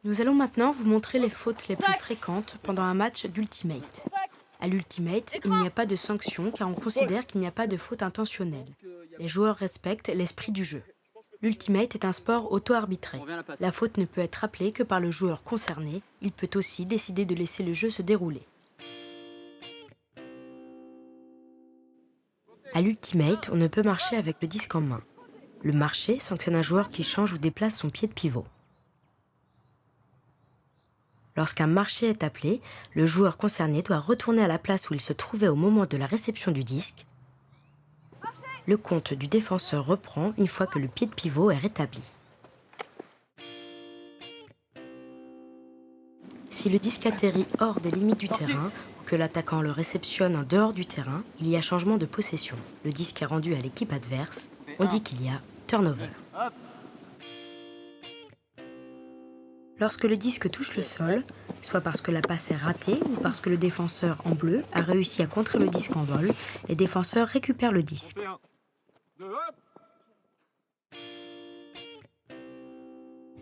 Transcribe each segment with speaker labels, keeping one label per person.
Speaker 1: Nous allons maintenant vous montrer les fautes les plus fréquentes pendant un match d'Ultimate. À l'Ultimate, il n'y a pas de sanction car on considère qu'il n'y a pas de faute intentionnelle. Les joueurs respectent l'esprit du jeu. L'Ultimate est un sport auto-arbitré. La faute ne peut être appelée que par le joueur concerné. Il peut aussi décider de laisser le jeu se dérouler. À l'Ultimate, on ne peut marcher avec le disque en main. Le marcher sanctionne un joueur qui change ou déplace son pied de pivot. Lorsqu'un marché est appelé, le joueur concerné doit retourner à la place où il se trouvait au moment de la réception du disque. Le compte du défenseur reprend une fois que le pied de pivot est rétabli. Si le disque atterrit hors des limites du terrain ou que l'attaquant le réceptionne en dehors du terrain, il y a changement de possession. Le disque est rendu à l'équipe adverse. On dit qu'il y a turnover. Lorsque le disque touche le sol, soit parce que la passe est ratée ou parce que le défenseur en bleu a réussi à contrer le disque en vol, les défenseurs récupèrent le disque.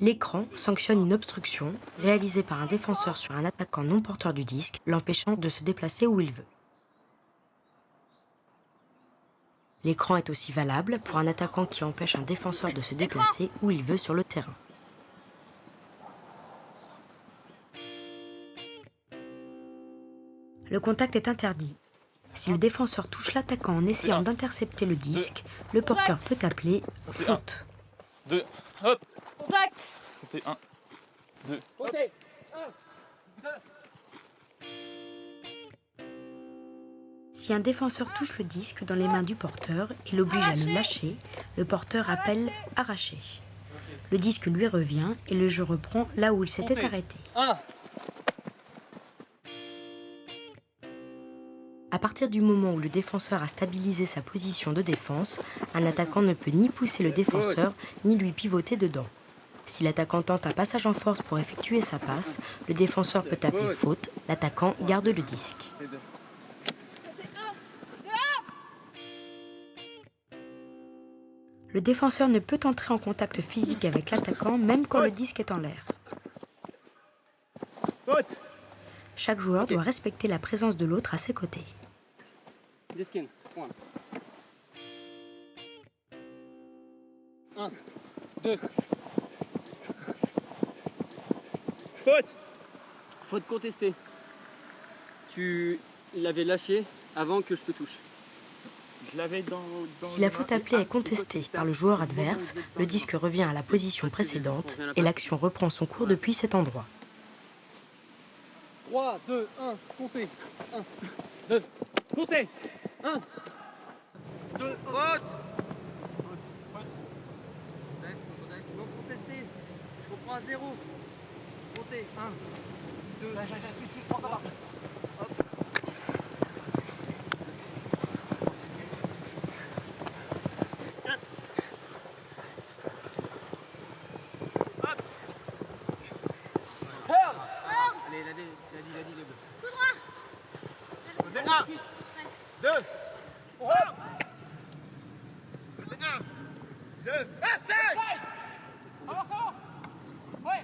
Speaker 1: L'écran sanctionne une obstruction réalisée par un défenseur sur un attaquant non porteur du disque, l'empêchant de se déplacer où il veut. L'écran est aussi valable pour un attaquant qui empêche un défenseur de se déplacer où il veut sur le terrain. Le contact est interdit. Si le défenseur touche l'attaquant en essayant d'intercepter le disque, le porteur peut appeler faute.
Speaker 2: 2, hop.
Speaker 3: Contact.
Speaker 2: Comptez 1, 2.
Speaker 3: Comptez. 1, 2.
Speaker 1: Si un défenseur touche le disque dans les mains du porteur et l'oblige à le lâcher, le porteur appelle arracher. Le disque lui revient et le jeu reprend là où il s'était arrêté.
Speaker 2: 1.
Speaker 1: À partir du moment où le défenseur a stabilisé sa position de défense, un attaquant ne peut ni pousser le défenseur, ni lui pivoter dedans. Si l'attaquant tente un passage en force pour effectuer sa passe, le défenseur peut appeler faute, l'attaquant garde le disque. Le défenseur ne peut entrer en contact physique avec l'attaquant même quand le disque est en l'air. Chaque joueur doit respecter la présence de l'autre à ses côtés.
Speaker 3: Diskin, point. 1, 2.
Speaker 2: Faute.
Speaker 3: Faute contestée. Tu l'avais lâché avant que je te touche.
Speaker 2: Je l'avais dans
Speaker 1: Si la faute appelée est contestée par le joueur adverse, le disque revient à la position précédente et l'action reprend son cours depuis cet endroit.
Speaker 3: 3, 2, 1, comptez. 1, 2, comptez. 1.
Speaker 4: 2, faute. Non contesté. Je reprends à 0. Comptez. 1, 2, 3. Allez, il a dit les bleus.
Speaker 5: Coup droit.
Speaker 4: 1, 2, 1, 2, 5.
Speaker 3: Avance, avance. Ouais.